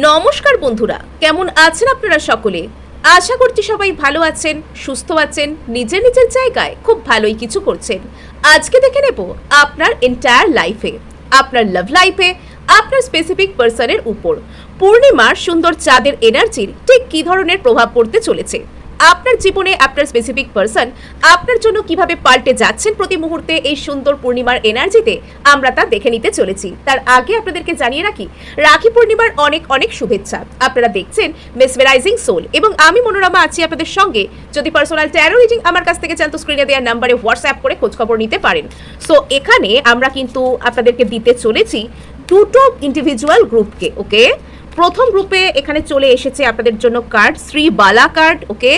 নমস্কার বন্ধুরা, কেমন আছেন আপনারা সকলে? আশা করছি সবাই ভালো আছেন, সুস্থ আছেন, নিজের নিজের জায়গায় খুব ভালোই কিছু করছেন। আজকে দেখে নেব আপনার এন্টায়ার লাইফে, আপনার লাভ লাইফে, আপনার স্পেসিফিক পার্সনের উপর পূর্ণিমার সুন্দর চাঁদের এনার্জির ঠিক কী ধরনের প্রভাব পড়তে চলেছে। আপনার জীবনে আপনার স্পেসিফিক পার্সন আপনার জন্য কিভাবে পাল্টে যাচ্ছেন প্রতি মুহূর্তে এই সুন্দর পূর্ণিমার এনার্জিতে, আমরা তা দেখে নিতে চলেছি। তার আগে আপনাদেরকে জানিয়ে রাখি, রাখি পূর্ণিমার অনেক অনেক শুভেচ্ছা। আপনারা দেখছেন মেসমেরাইজিং সোল এবং আমি মনোরমা আছি আপনাদের সঙ্গে। যদি পার্সোনাল ট্যারো রিডিং আমার কাছ থেকে চান তো স্ক্রিনে দেওয়া নাম্বারে হোয়াটসঅ্যাপ করে খোঁজখবর নিতে পারেন। সো এখানে আমরা কিন্তু আপনাদেরকে দিতে চলেছি দুটো ইন্ডিভিজুয়াল গ্রুপকে। ওকে, প্রথম গ্রুপে এখানে চলে এসেছে আপনাদের জন্য কার্ড শ্রী বালা কার্ড। ওকে,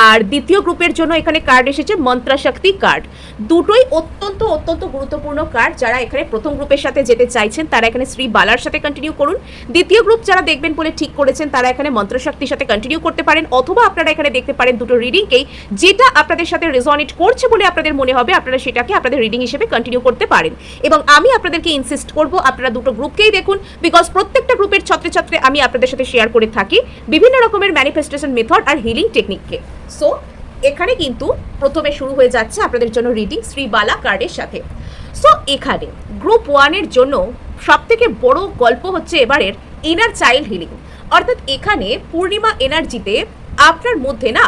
আর দ্বিতীয় গ্রুপের জন্য এখানে কার্ড এসেছে মন্ত্রাশক্তি কার্ড। দুটোই অত্যন্ত অত্যন্ত গুরুত্বপূর্ণ কার্ড। যারা এখানে প্রথম গ্রুপের সাথে যেতে চাইছেন তারা এখানে শ্রী বালার সাথে কন্টিনিউ করুন। দ্বিতীয় গ্রুপ যারা দেখবেন বলে ঠিক করেছেন তারা এখানে মন্ত্রশক্তির সাথে কন্টিনিউ করতে পারেন, অথবা আপনারা এখানে দেখতে পারেন দুটো রিডিংকেই, যেটা আপনাদের সাথে রেজোনেট করছে বলে আপনাদের মনে হবে আপনারা সেটাকে আপনাদের রিডিং হিসেবে কন্টিনিউ করতে পারেন। এবং আমি আপনাদেরকে ইনসিস্ট করব আপনারা দুটো গ্রুপকেই দেখুন, বিকজ প্রত্যেকটা গ্রুপের ছত্রে ছত্রে আমি আপনাদের সাথে শেয়ার করে থাকি বিভিন্ন রকমের ম্যানিফেস্টেশন মেথড আর হিলিং টেকনিককে। সো এখানে কিন্তু প্রথমে শুরু হয়ে যাচ্ছে আপনাদের জন্য রিডিং শ্রী বালা কার্ডের সাথে। সো এখানে গ্রুপ 1-এর জন্য সবথেকে বড় গল্প হচ্ছে এবারের ইনার চাইল্ড হিলিং। অর্থাৎ এখানে পূর্ণিমা এনার্জিতে আপনার মধ্যে না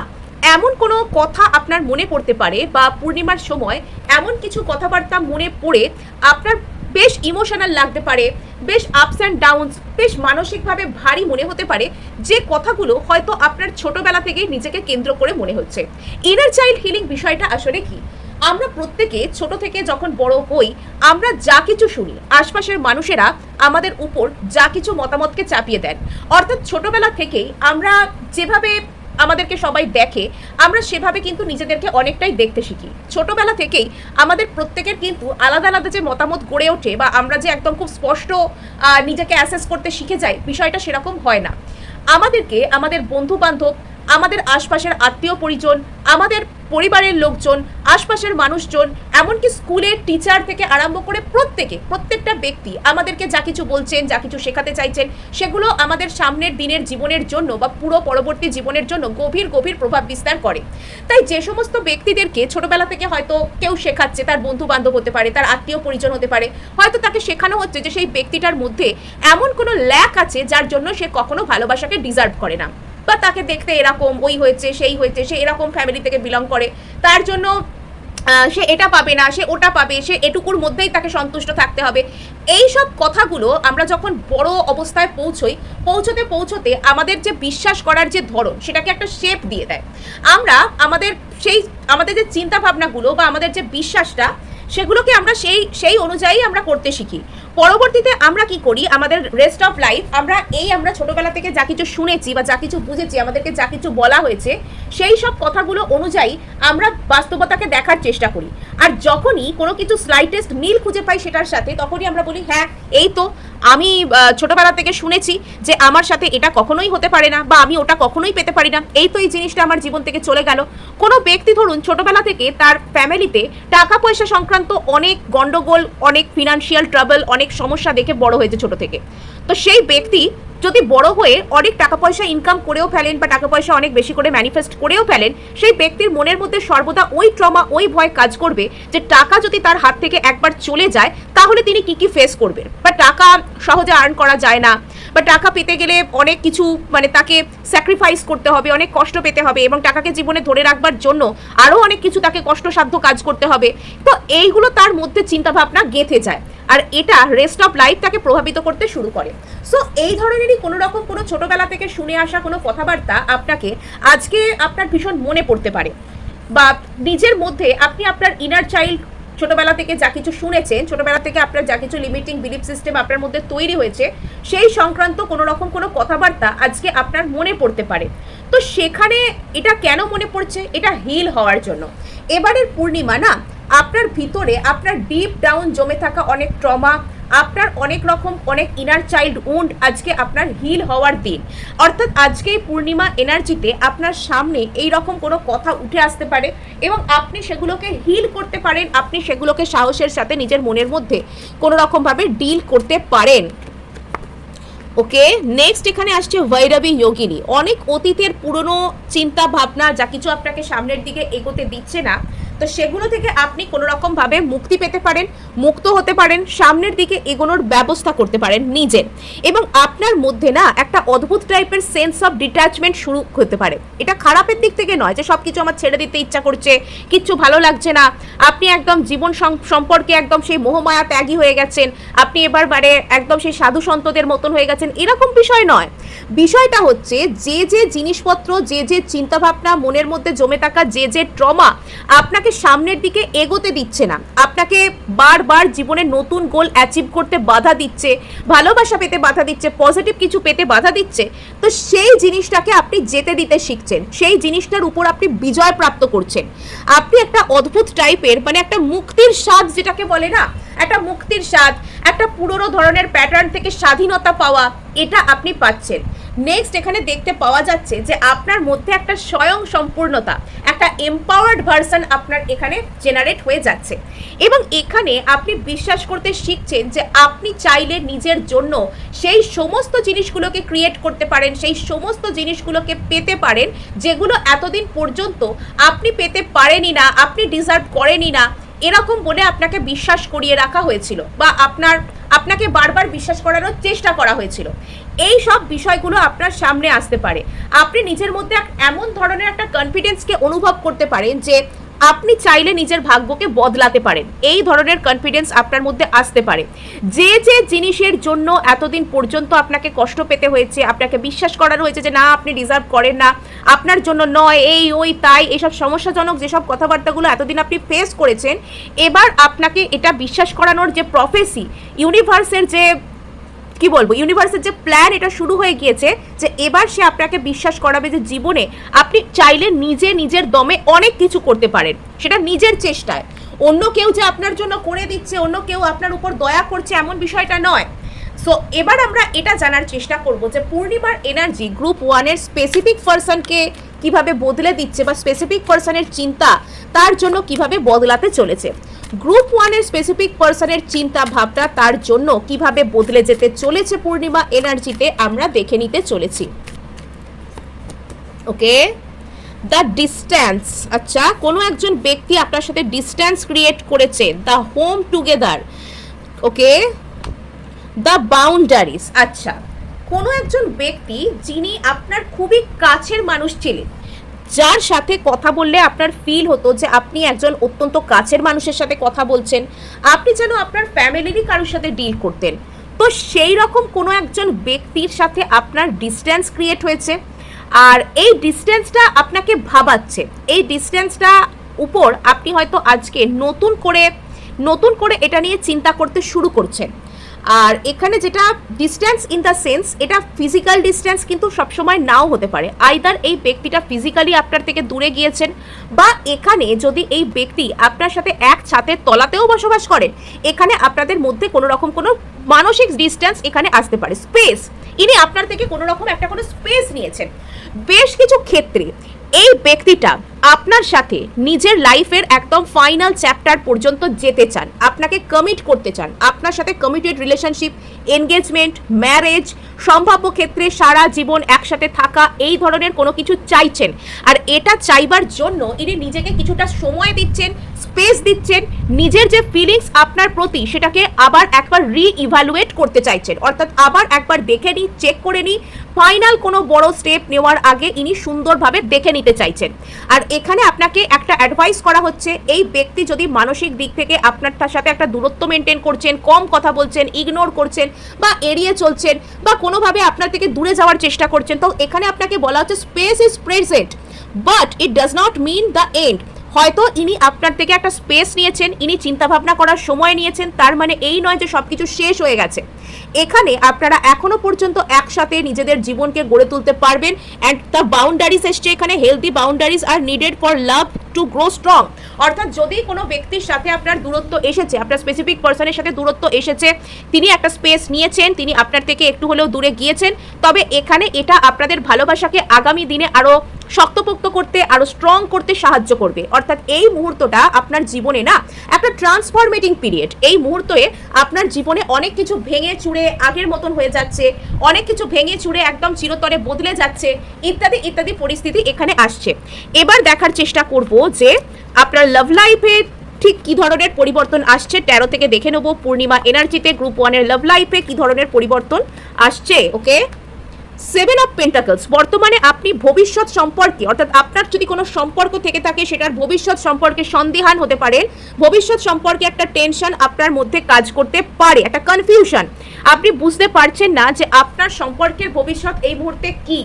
এমন কোনো কথা আপনার মনে পড়তে পারে, বা পূর্ণিমার সময় এমন কিছু কথাবার্তা মনে পড়ে আপনার বেশ ইমোশনাল লাগতে পারে, বেশ আপস অ্যান্ড ডাউনস, বেশ মানসিকভাবে ভারী মনে হতে পারে, যে কথাগুলো হয়তো আপনার ছোটবেলা থেকেই নিজেকে কেন্দ্র করে মনে হচ্ছে। ইনার চাইল্ড হিলিং বিষয়টা আসলে কি? আমরা প্রত্যেকে ছোট থেকে যখন বড় হই আমরা যা কিছু শুনি, আশপাশের মানুষেরা আমাদের উপর যা কিছু মতামতকে চাপিয়ে দেন। অর্থাৎ ছোটবেলা থেকেই আমরা যেভাবে আমাদেরকে সবাই দেখে আমরা সেভাবে কিন্তু নিজেদেরকে অনেকটাই দেখতে শিখি। ছোটবেলা থেকেই আমাদের প্রত্যেকের কিন্তু আলাদা আলাদা যে মতামত গড়ে ওঠে, বা আমরা যে একদম খুব স্পষ্ট নিজেকে অ্যাসেস করতে শিখে যাই, বিষয়টা সেরকম হয় না। আমাদেরকে আমাদের বন্ধু বান্ধব, আমাদের আশপাশের আত্মীয় পরিজন, আমাদের পরিবারের লোকজন, আশপাশের মানুষজন, এমনকি স্কুলের টিচার থেকে আরম্ভ করে প্রত্যেকটা ব্যক্তি আমাদেরকে যা কিছু বলছেন, যা কিছু শেখাতে চাইছেন, সেগুলো আমাদের সামনের দিনের জীবনের জন্য বা পুরো পরবর্তী জীবনের জন্য গভীর গভীর প্রভাব বিস্তার করে। তাই যে সমস্ত ব্যক্তিদেরকে ছোটবেলা থেকে হয়তো কেউ শেখাচ্ছে, তার বন্ধু বান্ধব হতে পারে, তার আত্মীয় পরিজন হতে পারে, হয়তো তাকে শেখানো হচ্ছে যে সেই ব্যক্তিটার মধ্যে এমন কোনো ল্যাক আছে যার জন্য সে কখনো ভালোবাসাকে ডিজার্ভ করে না, বা তাকে দেখতে এরকম, ওই হয়েছে সেই হয়েছে, সে এরকম ফ্যামিলি থেকে বিলং করে, তার জন্য সে এটা পাবে না, সে ওটা পাবে, সে এটুকুর মধ্যেই তাকে সন্তুষ্ট থাকতে হবে। এই সব কথাগুলো আমরা যখন বড় অবস্থায় পৌঁছতে আমাদের যে বিশ্বাস করার যে ধরন সেটাকে একটা শেপ দিয়ে দেয়। আমরা আমাদের যে চিন্তা ভাবনাগুলো বা আমাদের যে বিশ্বাসটা সেগুলোকে আমরা সেই অনুযায়ী আমরা করতে শিখি। পরবর্তীতে আমরা কি করি, আমাদের রেস্ট অফ লাইফ আমরা ছোটবেলা থেকে যা কিছু শুনেছি বা যা কিছু বুঝেছি, আমাদেরকে যা কিছু বলা হয়েছে, সেই সব কথাগুলো অনুযায়ী আমরা বাস্তবতাকে দেখার চেষ্টা করি। আর যখনই কোনো কিছু স্লাইটেস্ট মিল খুঁজে পাই সেটার সাথে, তখনই আমরা বলি হ্যাঁ এই তো আমি ছোটবেলা থেকে শুনেছি যে আমার সাথে এটা কখনোই হতে পারে না, বা আমি ওটা কখনোই পেতে পারি না, এই তো এই জিনিসটা আমার জীবন থেকে চলে গেল। কোনো ব্যক্তি ধরুন ছোটবেলা থেকে তার ফ্যামিলিতে টাকা পয়সা সংক্রান্ত অনেক গন্ডগোল, অনেক ফিনান্সিয়াল ট্রাবল, অনেক সমস্যা দেখে বড় হয়েছে ছোট থেকে। তো সেই ব্যক্তি যদি বড় হয়ে অনেক টাকা পয়সা ইনকাম করেও ফেলেন, বা টাকা পয়সা অনেক বেশি করে ম্যানিফেস্ট করেও ফেলেন, সেই ব্যক্তির মনের মধ্যে সর্বদা ওই ট্রমা, ওই ভয় কাজ করবে যে টাকা যদি তার হাত থেকে একবার চলে যায় তাহলে তিনি কি ফেস করবেন, বা টাকা সহজে আর্ন করা যায় না, বা টাকা পেতে গেলে অনেক কিছু তাকে স্যাক্রিফাইস করতে হবে, অনেক কষ্ট পেতে হবে, এবং টাকাকে জীবনে ধরে রাখবার জন্য আরও অনেক কিছু তাকে কষ্টসাধ্য কাজ করতে হবে। তো এইগুলো তার মধ্যে চিন্তাভাবনা গেঁথে যায়, আর এটা রেস্ট অফ লাইফ তাকে প্রভাবিত করতে শুরু করে। সো এই ধরনেরই কোনো ছোটবেলা থেকে শুনে আসা কোনো কথাবার্তা আপনাকে আজকে আপনার ভীষণ মনে পড়তে পারে, বা নিজের মধ্যে আপনি আপনার ইনার চাইল্ড ছোটবেলা থেকে যা কিছু শুনেছেন, ছোটবেলা থেকে আপনার যা কিছু লিমিটিং বিলিফ সিস্টেম আপনার মধ্যে তৈরি হয়েছে, সেই সংক্রান্ত কোনো কথাবার্তা আজকে আপনার মনে পড়তে পারে। তো সেখানে এটা কেন মনে পড়ছে? এটা হিল হওয়ার জন্য। এবারের পূর্ণিমা না আপনার ভিতরে আপনার ডিপ ডাউন জমে থাকা অনেক ট্রমা, আপনার অনেক ইনার চাইল্ড উন্ড আজকে আপনার হিল হওয়ার দিন। অর্থাৎ আজকে পূর্ণিমা এনার্জিতে আপনার সামনে এই রকম কোনো কথা উঠে আসতে পারে এবং আপনি সেগুলোকে হিল করতে পারেন, আপনি সেগুলোকে সাহসের সাথে নিজের মনের মধ্যে কোনো রকমভাবে ডিল করতে পারেন। ওকে, নেক্সট এখানে আসছে ভৈরবী যোগিনী। অনেক অতীতের পুরনো চিন্তা ভাবনা যা কিছু আপনাকে সামনের দিকে এগোতে দিচ্ছে না, তো সেগুলো থেকে আপনি কোনো রকমভাবে মুক্তি পেতে পারেন, মুক্ত হতে পারেন, সামনের দিকে এগোনোর ব্যবস্থা করতে পারেন নিজের। এবং আপনার মধ্যে না একটা অদ্ভুত টাইপের সেন্স অফ ডিট্যাচমেন্ট শুরু হতে পারে। এটা খারাপের দিক থেকে নয় যে সব কিছু আমার ছেড়ে দিতে ইচ্ছা করছে, কিচ্ছু ভালো লাগছে না, আপনি একদম জীবন সম্পর্কে একদম সেই মোহমায়া ত্যাগী হয়ে গেছেন, আপনি এবার একদম সেই সাধু সন্তদের মতন হয়ে গেছেন, এরকম বিষয় নয়। বিষয়টা হচ্ছে যে যে জিনিসপত্র, যে যে চিন্তাভাবনা মনের মধ্যে জমে থাকা, যে যে ট্রমা আপনাকে সামনের দিকে এগোতে দিচ্ছে না, আপনাকে বারবার জীবনে নতুন গোল অ্যাচিভ করতে বাধা দিচ্ছে, ভালোবাসা পেতে বাধা দিচ্ছে, পজিটিভ কিছু পেতে বাধা দিচ্ছে, তো সেই জিনিসটাকে আপনি যেতে দিতে শিখছেন, সেই জিনিসটার উপর আপনি বিজয় প্রাপ্ত করছেন। আপনি একটা অদ্ভুত টাইপের মানে একটা মুক্তির স্বাদ যেটাকে বলে না, একটা মুক্তির স্বাদ, একটা পুরনো ধরনের প্যাটার্ন থেকে স্বাধীনতা পাওয়া, এটা আপনি পাচ্ছেন। নেক্সট এখানে দেখতে পাওয়া যাচ্ছে যে আপনার মধ্যে একটা স্বয়ং সম্পূর্ণতা, একটা এম্পাওয়ার্ড ভার্সন আপনার এখানে জেনারেট হয়ে যাচ্ছে। এবং এখানে আপনি বিশ্বাস করতে শিখছেন যে আপনি চাইলে নিজের জন্য সেই সমস্ত জিনিসগুলোকে ক্রিয়েট করতে পারেন, সেই সমস্ত জিনিসগুলোকে পেতে পারেন যেগুলো এতদিন পর্যন্ত আপনি পেতে পারেনই না, আপনি ডিজার্ভ করেনই না, এরকম বলে আপনাকে বিশ্বাস করিয়ে রাখা হয়েছিল বা আপনাকে বারবার বিশ্বাস করানোর চেষ্টা করা হয়েছিল। এই সব বিষয়গুলো আপনার সামনে আসতে পারে। আপনি নিজের মধ্যে এমন ধরনের একটা কনফিডেন্সকে অনুভব করতে পারেন যে আপনি চাইলে নিজের ভাগ্যকে বদলাতে পারেন, এই ধরনের কনফিডেন্স আপনার মধ্যে আসতে পারে। যে যে জিনিসের জন্য এতদিন পর্যন্ত আপনাকে কষ্ট পেতে হয়েছে, আপনাকে বিশ্বাস করানো হয়েছে যে না আপনি ডিজার্ভ করেন না, আপনার জন্য নয়, এই ওই তাই, এইসব সমস্যাজনক যেসব কথাবার্তাগুলো এতদিন আপনি ফেস করেছেন, এবার আপনাকে এটা বিশ্বাস করানোর যে প্রফেসি, ইউনিভার্সের যে কি বলবো, ইউনিভার্সের যে প্ল্যান এটা শুরু হয়ে গিয়েছে যে এবার সে আপনাকে বিশ্বাস করাবে যে জীবনে আপনি চাইলে নিজের দমে অনেক কিছু করতে পারেন, সেটা নিজের চেষ্টায়। অন্য কেউ যে আপনার জন্য করে দিচ্ছে, অন্য কেউ আপনার উপর দয়া করছে, এমন বিষয়টা নয়। সো এবার আমরা এটা জানার চেষ্টা করব যে পূর্ণিমার এনার্জি গ্রুপ 1-এর স্পেসিফিক পারসনকে কিভাবে বদলে দিচ্ছে বা স্পেসিফিক পারসনের চিন্তা তার জন্য কিভাবে বদলাতে চলেছে। গ্রুপ 1-এর স্পেসিফিক পারসনের চিন্তা ভাবনা তার জন্য কিভাবে বদলে যেতে চলেছে পূর্ণিমা এনার্জিতে আমরা দেখে নিতে চলেছি। ওকে, দ্য ডিস্ট্যান্স। আচ্ছা, কোনো একজন ব্যক্তি আপনার সাথে ডিস্ট্যান্স ক্রিয়েট করেছে, the home together. Okay, the boundaries. আচ্ছা, কোনো একজন ব্যক্তি যিনি আপনার খুবই কাছের মানুষ ছিলেন, যার সাথে কথা বললে আপনার ফিল হতো যে আপনি একজন অত্যন্ত কাছের মানুষের সাথে কথা বলছেন, আপনি যেন আপনার ফ্যামিলিরই কারোর সাথে ডিল করতেন, তো সেই রকম কোনো একজন ব্যক্তির সাথে আপনার ডিস্ট্যান্স ক্রিয়েট হয়েছে। আর এই ডিস্ট্যান্সটা আপনাকে ভাবাচ্ছে, এই ডিস্ট্যান্সটা উপর আপনি হয়তো আজকে নতুন করে এটা নিয়ে চিন্তা করতে শুরু করছেন। আর এখানে যেটা ডিস্ট্যান্স ইন দ্য সেন্স, এটা ফিজিক্যাল ডিস্ট্যান্স কিন্তু সবসময় নাও হতে পারে। আইদার এই ব্যক্তিটা ফিজিক্যালি আপনার থেকে দূরে গিয়েছেন, বা এখানে যদি এই ব্যক্তি আপনার সাথে এক ছাদের তলাতেও বসবাস করেন, এখানে আপনাদের মধ্যে কোনো রকম কোনো মানসিক ডিস্ট্যান্স এখানে আসতে পারে। স্পেস, ইনি আপনার থেকে কোনো রকম একটা কোনো স্পেস নিয়েছেন। বেশ কিছু ক্ষেত্রে এই ব্যক্তিটা আপনার সাথে নিজের লাইফের একদম ফাইনাল চ্যাপ্টার পর্যন্ত যেতে চান, আপনাকে কমিট করতে চান, আপনার সাথে কমিটেড রিলেশনশিপ, এনগেজমেন্ট, ম্যারেজ, সম্ভাব্য ক্ষেত্রে সারা জীবন একসাথে থাকা, এই ধরনের কোনো কিছু চাইছেন। আর এটা চাইবার জন্য ইনি নিজেকে কিছুটা সময় দিচ্ছেন, স্পেস দিচ্ছেন, নিজের যে ফিলিংস আপনার প্রতি সেটাকে আবার একবার রিইভ্যালুয়েট করতে চাইছেন, অর্থাৎ আবার একবার দেখে নিই, চেক করে নিই, ফাইনাল কোনো বড় স্টেপ নেওয়ার আগে ইনি সুন্দরভাবে দেখে নিতে চাইছেন। আর এখানে আপনাকে একটা অ্যাডভাইস করা হচ্ছে, এই ব্যক্তি যদি মানসিক দিক থেকে আপনার সাথে একটা দূরত্ব মেনটেন করছেন, কম কথা বলছেন, ইগনোর করছেন বা এড়িয়ে চলছেন বা কোনোভাবে আপনার থেকে দূরে যাওয়ার চেষ্টা করছেন, তো এখানে আপনাকে বলা হচ্ছে space is present but it does not mean the end. হয়তো ইনি আপনার থেকে একটা স্পেস নিয়েছেন, ইনি চিন্তাভাবনা করার সময় নিয়েছেন, তার মানে এই নয় যে সব কিছু শেষ হয়ে গেছে। এখানে আপনারা এখনো পর্যন্ত একসাথে নিজেদের জীবনকে গড়ে তুলতে পারবেন। অ্যান্ড দ্য বাউন্ডারিজ এসছে এখানে, healthy boundaries are needed for love to grow strong. অর্থাৎ যদি কোনো ব্যক্তির সাথে আপনার দূরত্ব এসেছে, আপনার স্পেসিফিক পার্সনের সাথে দূরত্ব এসেছে, তিনি একটা স্পেস নিয়েছেন, তিনি আপনার থেকে একটু হলেও দূরে গিয়েছেন, তবে এখানে এটা আপনাদের ভালোবাসাকে আগামী দিনে আরও শক্তপোক্ত করতে, আরো স্ট্রং করতে সাহায্য করবে। অর্থাৎ এই মুহূর্তটা আপনার জীবনে না একটা ট্রান্সফরমেটিং পিরিয়ড। এই মুহূর্তে আপনার জীবনে অনেক কিছু ভেঙে চুরে আগের মতন হয়ে যাচ্ছে, অনেক কিছু ভেঙে চুরে একদম চিরতরে বদলে যাচ্ছে, ইত্যাদি ইত্যাদি পরিস্থিতি এখানে আসছে। এবার দেখার চেষ্টা করব যে আপনার লাভ লাইফে ঠিক কি ধরনের পরিবর্তন আসছে। 13 থেকে দেখে নেব পূর্ণিমা এনার্জিতে গ্রুপ 1 এর লাভ লাইফে কি ধরনের পরিবর্তন আসছে। ওকে, 7 অফ পেন্টাকলস। বর্তমানে আপনি ভবিষ্যৎ সম্পর্কে, অর্থাৎ আপনার যদি কোনো সম্পর্ক থেকে থাকে সেটার ভবিষ্যৎ সম্পর্কে সন্দিহান হতে পারেন, ভবিষ্যৎ সম্পর্কে একটা টেনশন আপনার মধ্যে কাজ করতে পারে, একটা কনফিউশন। আপনি বুঝতে পারছেন না যে আপনার সম্পর্কের ভবিষ্যৎ এই মুহূর্তে কি।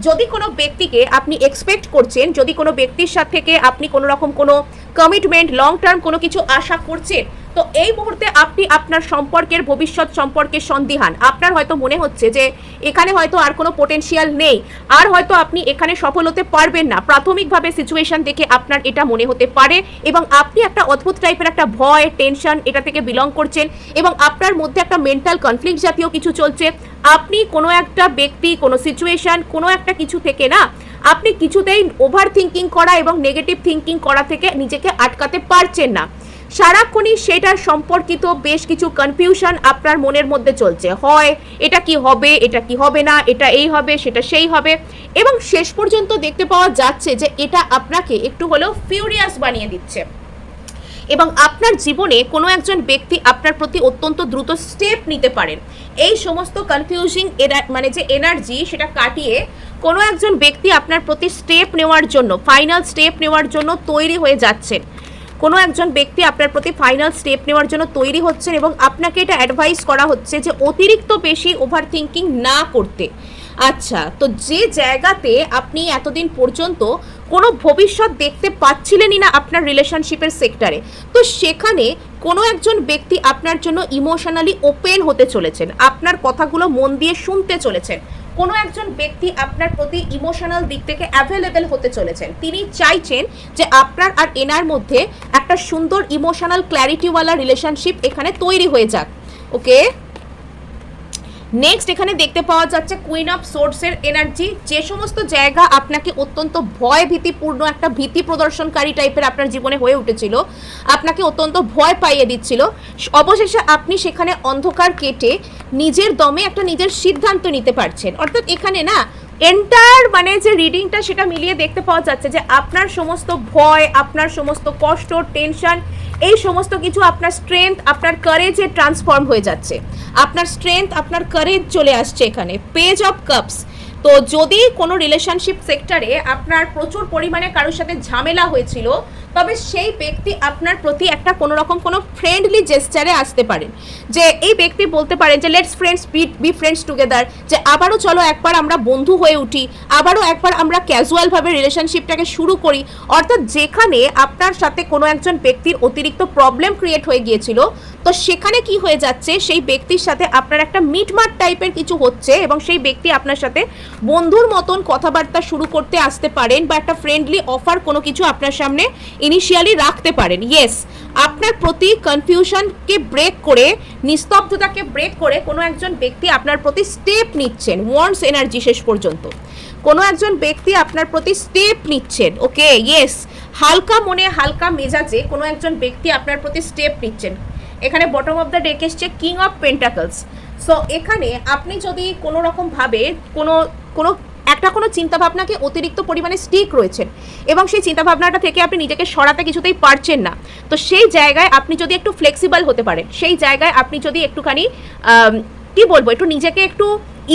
যদি কোনো ব্যক্তিকে আপনি এক্সপেক্ট করছেন, যদি কোনো ব্যক্তির সাথে থেকে আপনি কোনো রকম কোনো কমিটমেন্ট, লং টার্ম কোনো কিছু আশা করছেন, তো এই মুহূর্তে আপনি আপনার সম্পর্কের ভবিষ্যৎ সম্পর্কে সন্দিহান। আপনার হয়তো মনে হচ্ছে যে এখানে হয়তো আর কোনো পোটেনশিয়াল নেই, আর হয়তো আপনি এখানে সফল হতে পারবেন না। প্রাথমিকভাবে সিচুয়েশন দেখে আপনার এটা মনে হতে পারে, এবং আপনি একটা অদ্ভুত টাইপের একটা ভয়, টেনশন এটা থেকে বিলং করছেন, এবং আপনার মধ্যে একটা মেন্টাল কনফ্লিক্ট জাতীয় কিছু চলছে। আপনি কোনো একটা ব্যক্তি, কোনো সিচুয়েশন, কোনো একটা কিছু থেকে না আপনি কিছুতেই ওভার থিঙ্কিং করা এবং নেগেটিভ থিঙ্কিং করা থেকে নিজেকে আটকাতে পারছেন না। সারাক্ষণই সেটার সম্পর্কিত বেশ কিছু কনফিউশন আপনার মনের মধ্যে চলছে। হয় এটা কি হবে, এটা কি হবে না, এটা এই হবে, সেটা সেই হবে, এবং শেষ পর্যন্ত দেখতে পাওয়া যাচ্ছে যে এটা আপনাকে একটু হলেও ফিউরিয়াস বানিয়ে দিচ্ছে, এবং আপনার জীবনে কোনো একজন ব্যক্তি আপনার প্রতি অত্যন্ত দ্রুত স্টেপ নিতে পারেন। এই সমস্ত কনফিউজিং মানে যে এনার্জি সেটা কাটিয়ে কোনো একজন ব্যক্তি আপনার প্রতি স্টেপ নেওয়ার জন্য, ফাইনাল স্টেপ নেওয়ার জন্য তৈরি হয়ে যাচ্ছেন। কোনো একজন ব্যক্তি আপনার প্রতি ফাইনাল স্টেপ নেওয়ার জন্য তৈরি হচ্ছেন, এবং আপনাকে এটা অ্যাডভাইস করা হচ্ছে যে অতিরিক্ত বেশি ওভার থিঙ্কিং না করতে। আচ্ছা, তো যে জায়গাতে আপনি এতদিন পর্যন্ত কোনো ভবিষ্যৎ দেখতে পাচ্ছিলেনই না আপনার রিলেশনশিপের সেক্টরে, তো সেখানে কোনো একজন ব্যক্তি আপনার জন্য ইমোশনালি ওপেন হতে চলেছেন, আপনার কথাগুলো মন দিয়ে শুনতে চলেছেন। কোনো একজন ব্যক্তি আপনার প্রতি ইমোশনাল দিক থেকে অ্যাভেলেবেল হতে চলেছেন। তিনি চাইছেন যে আপনার আর এনার মধ্যে একটা সুন্দর ইমোশনাল ক্ল্যারিটিওয়ালা রিলেশনশিপ এখানে তৈরি হয়ে যাক। ওকে, নেক্সট এখানে দেখতে পাওয়া যাচ্ছে কুইন অফ সোর্ডসের এনার্জি। যে সমস্ত জায়গা আপনাকে অত্যন্ত ভয় ভীতিপূর্ণ, একটা ভীতি প্রদর্শনকারী টাইপের আপনার জীবনে হয়ে উঠেছিল, আপনাকে অত্যন্ত ভয় পাইয়ে দিচ্ছিল, অবশেষে আপনি সেখানে অন্ধকার কেটে নিজের দমে একটা নিজের সিদ্ধান্ত নিতে পারছেন। অর্থাৎ এখানে না এন্টায়ার মানে যে রিডিংটা সেটা মিলিয়ে দেখতে পাওয়া যাচ্ছে যে আপনার সমস্ত ভয়, আপনার সমস্ত কষ্ট, টেনশন, এই সমস্ত কিছু আপনার স্ট্রেংথ, আপনার কারেজে ট্রান্সফর্ম হয়ে যাচ্ছে। আপনার স্ট্রেংথ, আপনার কারেজ চলে আসছে এখানে। Page of cups. তো যদি কোনো রিলেশনশিপ সেক্টরে আপনার প্রচুর পরিমাণে কারোর সাথে ঝামেলা হয়েছিল, তবে সেই ব্যক্তি আপনার প্রতি একটা কোনো রকম কোনো ফ্রেন্ডলি জেস্টারে আসতে পারেন, যে এই ব্যক্তি বলতে পারেন যে let's friends be friends together, যে আবারও চলো একবার আমরা বন্ধু হয়ে উঠি, আবারও একবার আমরা ক্যাজুয়ালভাবে রিলেশনশিপটাকে শুরু করি। অর্থাৎ যেখানে আপনার সাথে কোনো একজন ব্যক্তির অতিরিক্ত প্রবলেম ক্রিয়েট হয়ে গিয়েছিল, তো সেখানে কি হয়ে যাচ্ছে, সেই ব্যক্তির সাথে আপনার একটা মিটমাট টাইপের কিছু হচ্ছে, এবং সেই ব্যক্তি আপনার সাথে বন্ধুর মতন কথাবার্তা শুরু করতে আসতে পারেন, বা একটা ফ্রেন্ডলি অফার কোনো কিছু আপনার সামনে ইনিশিয়ালি রাখতে পারেন। ইয়েস, আপনার প্রতি কনফিউশনকে ব্রেক করে, নিস্তব্ধতাকে ব্রেক করে কোনো একজন ব্যক্তি আপনার প্রতি স্টেপ নিচ্ছেন। ওয়ান্স এনার্জি শেষ পর্যন্ত কোনো একজন ব্যক্তি আপনার প্রতি স্টেপ নিচ্ছেন। ওকে, ইয়েস, হালকা মনে হালকা মেজাজে কোনো একজন ব্যক্তি আপনার প্রতি স্টেপ নিচ্ছেন। এখানে বটম অফ দ্য ডেক এসছে কিং অফ পেন্টাকলস। সো এখানে আপনি যদি কোনো রকমভাবে কোনো চিন্তাভাবনাকে অতিরিক্ত পরিমাণে স্টিক রয়েছেন, এবং সেই চিন্তাভাবনাটা থেকে আপনি নিজেকে সরাতে কিছুতেই পারছেন না, তো সেই জায়গায় আপনি যদি একটু ফ্লেক্সিবল হতে পারেন, সেই জায়গায় আপনি যদি একটুখানি কি বলবো, একটু নিজেকে একটু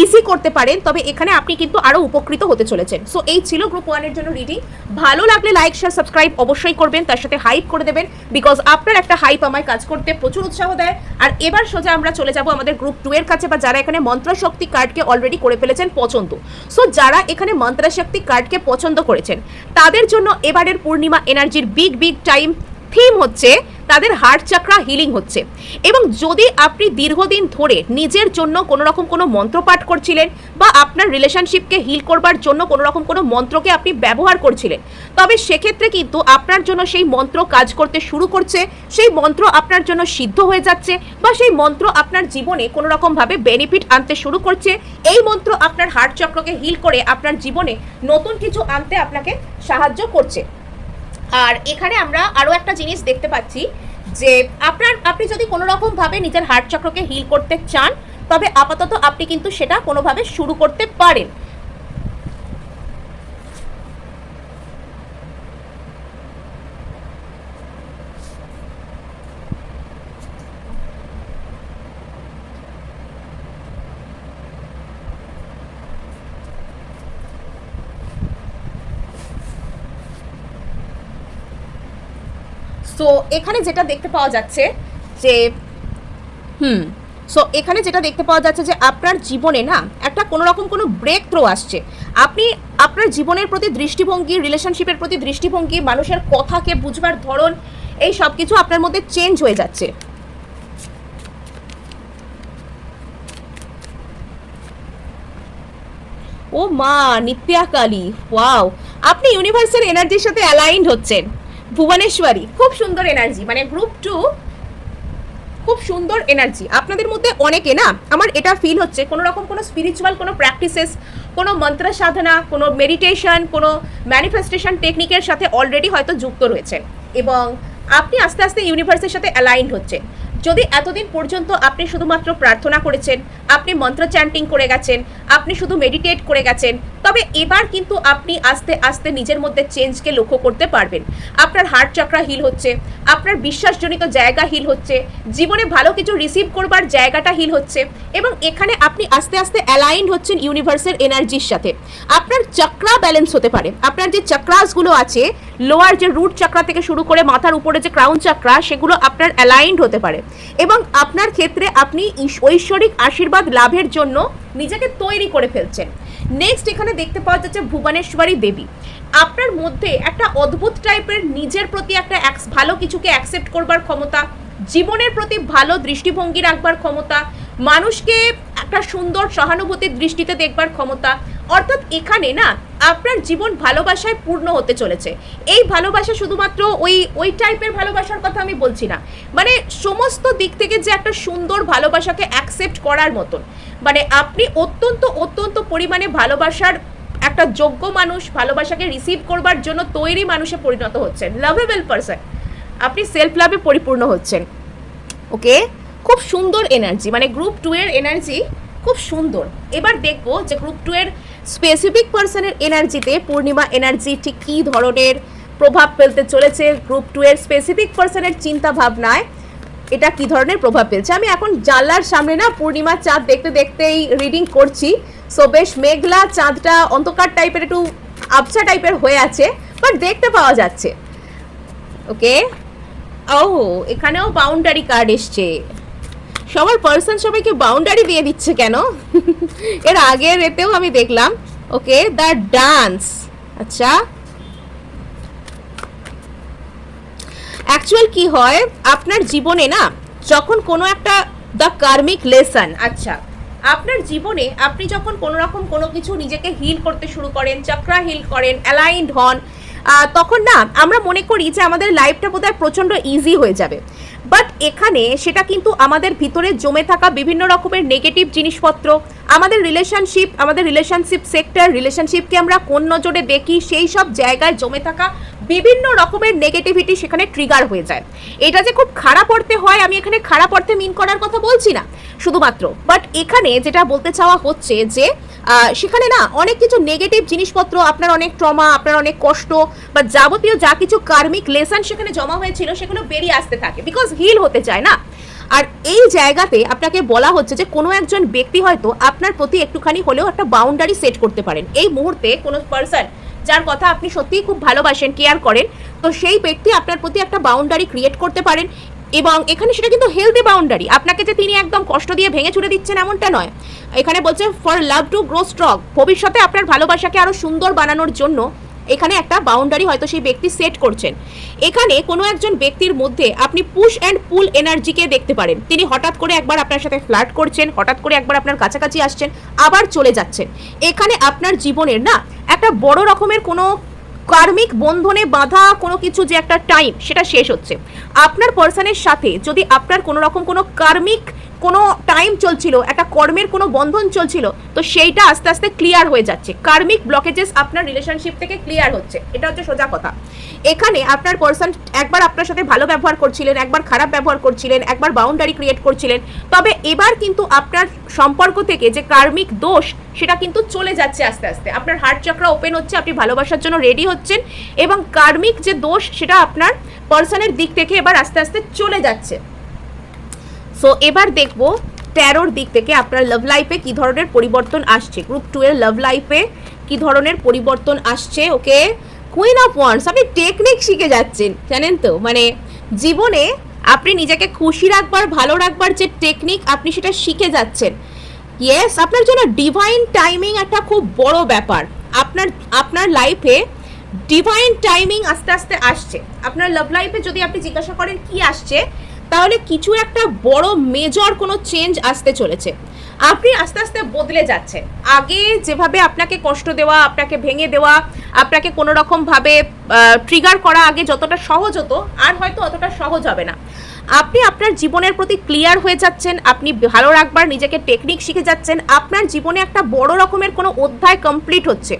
ইজি করতে পারেন, তবে এখানে আপনি কিন্তু আরও উপকৃত হতে চলেছেন। সো এই ছিল গ্রুপ 1 এর জন্য রিডিং। ভালো লাগলে লাইক, শেয়ার, সাবস্ক্রাইব অবশ্যই করবেন, তার সাথে হাইপ করে দেবেন, বিকজ আপনার একটা হাইপ আমায় কাজ করতে প্রচুর উৎসাহ দেয়। আর এবার সোজা আমরা চলে যাব আমাদের গ্রুপ 2 এর কাছে, বা যারা এখানে মন্ত্রশক্তি কার্ডকে অলরেডি করে ফেলেছেন পছন্দ। সো যারা এখানে মন্ত্রশক্তি কার্ডকে পছন্দ করেছেন, তাদের জন্য এবারের পূর্ণিমা এনার্জির বিগ টাইম থিম হচ্ছে তাদের হার্ট চাকরা হিলিং হচ্ছে। এবং যদি আপনি দীর্ঘদিন ধরে নিজের জন্য কোনো রকম কোনো মন্ত্র পাঠ করছিলেন বা আপনার রিলেশনশিপকে হিল করবার জন্য কোনো রকম কোনো মন্ত্রকে আপনি ব্যবহার করছিলেন, তবে সেক্ষেত্রে কিন্তু আপনার জন্য সেই মন্ত্র কাজ করতে শুরু করছে, সেই মন্ত্র আপনার জন্য সিদ্ধ হয়ে যাচ্ছে, বা সেই মন্ত্র আপনার জীবনে কোনো রকমভাবে বেনিফিট আনতে শুরু করছে। এই মন্ত্র আপনার হার্ট চক্রকে হিল করে আপনার জীবনে নতুন কিছু আনতে আপনাকে সাহায্য করছে। আর এখানে আমরা আরও একটা জিনিস দেখতে পাচ্ছি যে আপনি যদি কোনো রকমভাবে নিজের হার্ট চক্রকে হিল করতে চান, তবে আপাতত আপনি কিন্তু সেটা কোনোভাবে শুরু করতে পারেন। সো এখানে যেটা দেখতে পাওয়া যাচ্ছে যে এখানে যেটা দেখতে পাওয়া যাচ্ছে যে আপনার জীবনে না একটা কোনো রকম কোনো ব্রেক থ্রু আসছে। আপনি আপনার জীবনের প্রতি দৃষ্টিভঙ্গি, রিলেশনশিপের প্রতি দৃষ্টিভঙ্গি, মানুষের কথাকে বুঝবার ধরন, এই সব কিছু আপনার মধ্যে চেঞ্জ হয়ে যাচ্ছে। ও মা, নিত্যা কালী, ওয়াও, আপনি ইউনিভার্সাল এনার্জির সাথে অ্যালাইন্ড হচ্ছেন। ভুবনেশ্বরী, খুব সুন্দর এনার্জি, মানে গ্রুপ 2 খুব সুন্দর এনার্জি। আপনাদের মধ্যে অনেকে না, আমার এটা ফিল হচ্ছে কোনো রকম কোনো স্পিরিচুয়াল কোনো প্র্যাকটিসেস, কোনো মন্ত্র সাধনা, কোনো মেডিটেশন, কোনো ম্যানিফেস্টেশন টেকনিকের সাথে অলরেডি হয়তো যুক্ত রয়েছেন এবং আপনি আস্তে আস্তে ইউনিভার্সের সাথে অ্যালাইন্ড হচ্ছেন। যদি এতদিন পর্যন্ত আপনি শুধুমাত্র প্রার্থনা করেছেন, আপনি মন্ত্র চ্যান্টিং করে গেছেন, আপনি শুধু মেডিটেট করে গেছেন, তবে এবার কিন্তু আপনি আস্তে আস্তে নিজের মধ্যে চেঞ্জকে লক্ষ্য করতে পারবেন। আপনার হার্ট চক্রা হিল হচ্ছে, আপনার বিশ্বাসজনিত জায়গা হিল হচ্ছে, জীবনে ভালো কিছু রিসিভ করবার জায়গাটা হিল হচ্ছে এবং এখানে আপনি আস্তে আস্তে অ্যালাইন্ড হচ্ছেন ইউনিভার্সের এনার্জির সাথে। আপনার চক্রা ব্যালেন্স হতে পারে। আপনার যে চক্রাসগুলো আছে, লোয়ার যে রুট চক্রা থেকে শুরু করে মাথার উপরে যে ক্রাউন চক্রা, সেগুলো আপনার অ্যালাইন্ড হতে পারে এবং আপনার ক্ষেত্রে আপনি ঐশ্বরিক আশীর্বাদ লাভের জন্য নিজেকে তৈরি করে ফেলছেন। নেক্সট এখানে দেখতে পাওয়া যাচ্ছে ভুবনেশ্বরী দেবী। আপনার মধ্যে একটা অদ্ভুত টাইপের নিজের প্রতি একটা ভালো কিছুকে অ্যাকসেপ্ট করবার ক্ষমতা, জীবনের প্রতি ভালো দৃষ্টিভঙ্গি রাখবার ক্ষমতা, মানুষকে একটা সুন্দর সহানুভূতির দৃষ্টিতে দেখবার ক্ষমতা। অর্থাৎ এখানে না আপনার জীবন ভালোবাসায় পূর্ণ হতে চলেছে। এই ভালোবাসা শুধুমাত্র ওই টাইপের ভালোবাসার কথা আমি বলছি না, মানে সমস্ত দিক থেকে যে একটা সুন্দর ভালোবাসাকে অ্যাকসেপ্ট করার মতন, মানে আপনি অত্যন্ত অত্যন্ত পরিমাণে ভালোবাসার একটা যোগ্য মানুষ, ভালোবাসাকে রিসিভ করবার জন্য তৈরি মানুষে পরিণত হচ্ছেন, লাভেবল পারসন। আপনি সেলফ লাভে পরিপূর্ণ হচ্ছেন। ওকে, খুব সুন্দর এনার্জি, মানে গ্রুপ 2 এর এনার্জি খুব সুন্দর। এবার দেখবো যে গ্রুপ 2 এর স্পেসিফিক পার্সনের এনার্জিতে পূর্ণিমা এনার্জি ঠিক কী ধরনের প্রভাব ফেলতে চলেছে, গ্রুপ 2 এর স্পেসিফিক পার্সনের চিন্তা ভাবনায় এটা কী ধরনের প্রভাব ফেলছে। আমি এখন জানলার সামনে না পূর্ণিমা চাঁদ দেখতে দেখতেই রিডিং করছি। সো বেশ মেঘলা, চাঁদটা অন্ধকার টাইপের, একটু আবছা টাইপের হয়ে আছে, বাট দেখতে পাওয়া যাচ্ছে। ওকে, ও এখানেও বাউন্ডারি কার্ড এসছে। সবার পার্সন সবাইকে বাউন্ডারি দিয়ে দিচ্ছে কেন? এর আগের এতেও আমি দেখলাম। ওকে, দ্য ডান্স। আচ্ছা, অ্যাকচুয়াল কি হয় আপনার জীবনে না, যখন কোনো একটা দ্য কার্মিক লেসন, আচ্ছা আপনার জীবনে আপনি যখন কোনো রকম কোনো কিছু নিজেকে হিল করতে শুরু করেন, চক্রা হিল করেন, অ্যালাইন্ড হন, তখন না আমরা মনে করি যে আমাদের লাইফটা বোধহয় প্রচণ্ড ইজি হয়ে যাবে। বাট এখানে সেটা কিন্তু আমাদের ভিতরে জমে থাকা বিভিন্ন রকমের নেগেটিভ জিনিসপত্র, আমাদের রিলেশনশিপ সেক্টর, রিলেশনশিপকে আমরা কোন নজরে দেখি, সেই সব জায়গায় জমে থাকা বিভিন্ন রকমের নেগেটিভিটি সেখানে ট্রিগার হয়ে যায়। এটা যে খুব খারাপ অর্থে হয়, আমি এখানে খারাপ অর্থে মিন করার কথা বলছি না শুধুমাত্র, বাট এখানে যেটা বলতে চাওয়া হচ্ছে যে সেখানে না অনেক কিছু নেগেটিভ জিনিসপত্র, আপনার অনেক ট্রমা, আপনার অনেক কষ্ট বা যাবতীয় যা কিছু কার্মিক লেসন সেখানে জমা হয়েছিল, সেগুলো বেরিয়ে আসতে থাকে, বিকজ হিল হতে চায় না। আর এই জায়গাতে আপনাকে বলা হচ্ছে যে কোনো একজন ব্যক্তি হয়তো আপনার প্রতি একটুখানি হলেও একটা বাউন্ডারি সেট করতে পারেন। এই মুহূর্তে কোনো পার্সন যার কথা আপনি সত্যিই খুব ভালোবাসেন, কেয়ার করেন, তো সেই ব্যক্তি আপনার প্রতি একটা বাউন্ডারি ক্রিয়েট করতে পারেন। এবং এখানে সেটা কিন্তু হেলদি বাউন্ডারি, আপনাকে যে তিনি একদম কষ্ট দিয়ে ভেঙে চুরে দিচ্ছেন এমনটা নয়। এখানে বলছে for love to grow strong, ভবিষ্যতে আপনার ভালোবাসাকে আরও সুন্দর বানানোর জন্য এখানে একটা বাউন্ডারি হয়তো সেই ব্যক্তি সেট করছেন। এখানে কোনো একজন ব্যক্তির মধ্যে আপনি পুশ অ্যান্ড পুল এনার্জিকে দেখতে পারেন। তিনি হঠাৎ করে একবার আপনার সাথে ফ্লার্ট করছেন, হঠাৎ করে একবার আপনার কাছাকাছি আসছেন, আবার চলে যাচ্ছেন। এখানে আপনার জীবনের না একটা বড় রকমের কোনো কার্মিক বন্ধনে বাঁধা কোনো কিছু যে একটা টাইম সেটা শেষ হচ্ছে। আপনার পার্সনের সাথে যদি আপনার কোনো রকম কোনো কার্মিক কোনো টাইম চলছিল, একটা কর্মের কোনো বন্ধন চলছিল, তো সেইটা আস্তে আস্তে ক্লিয়ার হয়ে যাচ্ছে। কার্মিক ব্লকেজেস আপনার রিলেশনশিপ থেকে ক্লিয়ার হচ্ছে, এটা হচ্ছে সোজা কথা। এখানে আপনার পার্সন একবার আপনার সাথে ভালো ব্যবহার করছিলেন, একবার খারাপ ব্যবহার করছিলেন, একবার বাউন্ডারি ক্রিয়েট করছিলেন, তবে এবার কিন্তু আপনার সম্পর্ক থেকে যে কার্মিক দোষ সেটা কিন্তু চলে যাচ্ছে আস্তে আস্তে। আপনার হার্ট চক্রা ওপেন হচ্ছে, আপনি ভালোবাসার জন্য রেডি হচ্ছেন, এবং কার্মিক যে দোষ সেটা আপনার পার্সনের দিক থেকে এবার আস্তে আস্তে চলে যাচ্ছে। সো এবার দেখবো ট্যারোর দিক থেকে আপনার লাভ লাইফে কি ধরনের পরিবর্তন আসছে, গ্রুপ 2 এর লাভ লাইফে কি ধরনের পরিবর্তন আসছে। ওকে, কুইন অফ ওয়ান্ডস, আপনি টেকনিক শিখে যাচ্ছেন, জানেন তো, মানে জীবনে আপনি নিজেকে খুশি রাখবার, ভালো রাখবার যে টেকনিক আপনি সেটা শিখে যাচ্ছেন। ইয়েস, আপনার জন্য ডিভাইন টাইমিং একটা খুব বড় ব্যাপার। আপনার লাইফে ডিভাইন টাইমিং আস্তে আস্তে আসছে। আপনার লাভ লাইফে যদি আপনি জিজ্ঞাসা করেন কি আসছে, তাহলে কিছু একটা বড় মেজর কোনো চেঞ্জ আসতে চলেছে। আপনি আস্তে আস্তে বদলে যাচ্ছেন। আগে যেভাবে আপনাকে কষ্ট দেওয়া, আপনাকে ভেঙে দেওয়া, আপনাকে কোনো রকমভাবে ট্রিগার করা আগে যতটা সহজ হতো, আর হয়তো অতটা সহজ হবে না। আপনি আপনার জীবনের প্রতি ক্লিয়ার হয়ে যাচ্ছেন, আপনি ভালো রাখবার নিজেকে টেকনিক শিখে যাচ্ছেন। আপনার জীবনে একটা বড় রকমের কোনো অধ্যায় কমপ্লিট হচ্ছে।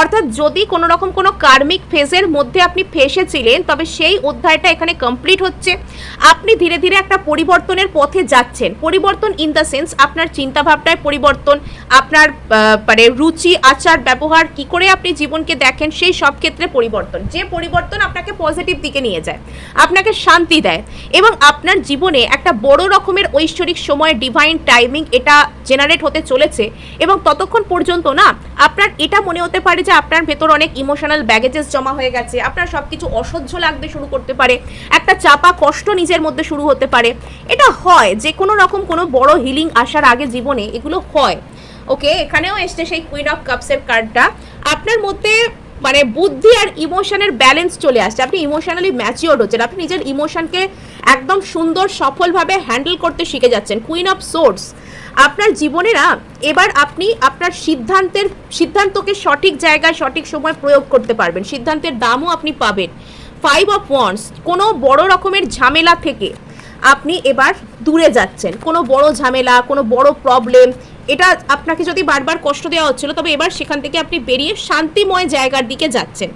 অর্থাৎ যদি কোনো রকম কোনো কার্মিক ফেজের মধ্যে আপনি ফেসেছিলেন, তবে সেই অধ্যায়টা এখানে কমপ্লিট হচ্ছে। আপনি ধীরে ধীরে একটা পরিবর্তনের পথে যাচ্ছেন। পরিবর্তন ইন দ্য সেন্স আপনার চিন্তাভাবনায় পরিবর্তন, আপনার মানে রুচি, আচার, ব্যবহার, কি করে আপনি জীবনকে দেখেন, সেই সব ক্ষেত্রে পরিবর্তন। যে পরিবর্তন আপনাকে পজিটিভ দিকে নিয়ে যায়, আপনাকে শান্তি দেয়, এবং আপনার জীবনে একটা বড় রকমের ঐশ্বরিক সময়, ডিভাইন টাইমিং এটা জেনারেট হতে চলেছে। এবং ততক্ষণ পর্যন্ত না আপনার এটা মনে হতে পারে যে আপনার ভেতর অনেক ইমোশনাল ব্যাগেজেস জমা হয়ে গেছে, আপনার সব কিছু অসহ্য লাগতে শুরু করতে পারে, একটা চাপা কষ্ট নিজের মধ্যে শুরু হতে পারে। এটা হয় যে কোনো রকম কোনো বড় হিলিং আসার আগে জীবনে এগুলো হয়। ওকে, এখানেও এসছে সেই কুইন অফ কাপসের কার্ডটা। আপনার মধ্যে মানে বুদ্ধি আর ইমোশনের ব্যালেন্স চলে আসছে। আপনি ইমোশনালি ম্যাচিওর্ড হচ্ছেন, আপনি নিজের ইমোশনকে একদম সুন্দর সফলভাবে হ্যান্ডেল করতে শিখে যাচ্ছেন। কুইন অফ সোর্ডস, আপনার জীবনে না এবার আপনি আপনার সিদ্ধান্তকে সঠিক জায়গায় সঠিক সময় প্রয়োগ করতে পারবেন, সিদ্ধান্তের দামও আপনি পাবেন। 5 অফ ওয়ান্ডস, কোনো বড় রকমের ঝামেলা থেকে আপনি এবার দূরে যাচ্ছেন। কোনো বড় ঝামেলা, কোনো বড় প্রবলেম, এটা আপনাকে যদি বারবার কষ্ট দেওয়া হচ্ছিল, তবে এবার সেখান থেকে আপনি বেরিয়ে শান্তিময় জায়গার দিকে যাচ্ছেন।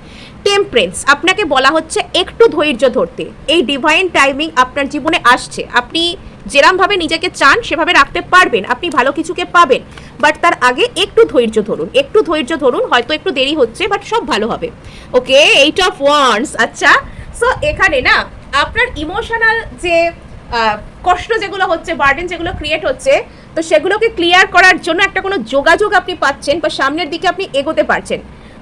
টেম্পারেন্স, আপনাকে বলা হচ্ছে একটু ধৈর্য ধরতে। এই ডিভাইন টাইমিং আপনার জীবনে আসছে। আপনি যেরমভাবে নিজেকে চান সেভাবে রাখতে পারবেন, আপনি ভালো কিছুকে পাবেন, বাট তার আগে একটু ধৈর্য ধরুন, একটু ধৈর্য ধরুন। হয়তো একটু দেরি হচ্ছে, বাট সব ভালো হবে। ওকে, 8 অফ ওয়ান্ডস। আচ্ছা, সো এখানে না আপনার ইমোশনাল যে কষ্ট যেগুলো হচ্ছে, বার্ডেন যেগুলো ক্রিয়েট হচ্ছে, তো সেগুলোকে ক্লিয়ার করার জন্য একটা কোনো যোগাযোগ আপনি পাচ্ছেন, বা সামনের দিকে আপনি এগোতে পারছেন।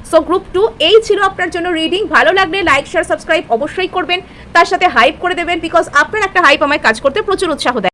সো গ্রুপ 2 এই ছিল আপনার জন্য রিডিং। ভালো লাগলে লাইক, শেয়ার, সাবস্ক্রাইব অবশ্যই করবেন, তার সাথে হাইপ করে দেবেন, বিকজ আপনার একটা হাইপ আমায় কাজ করতে প্রচুর উৎসাহ দেয়।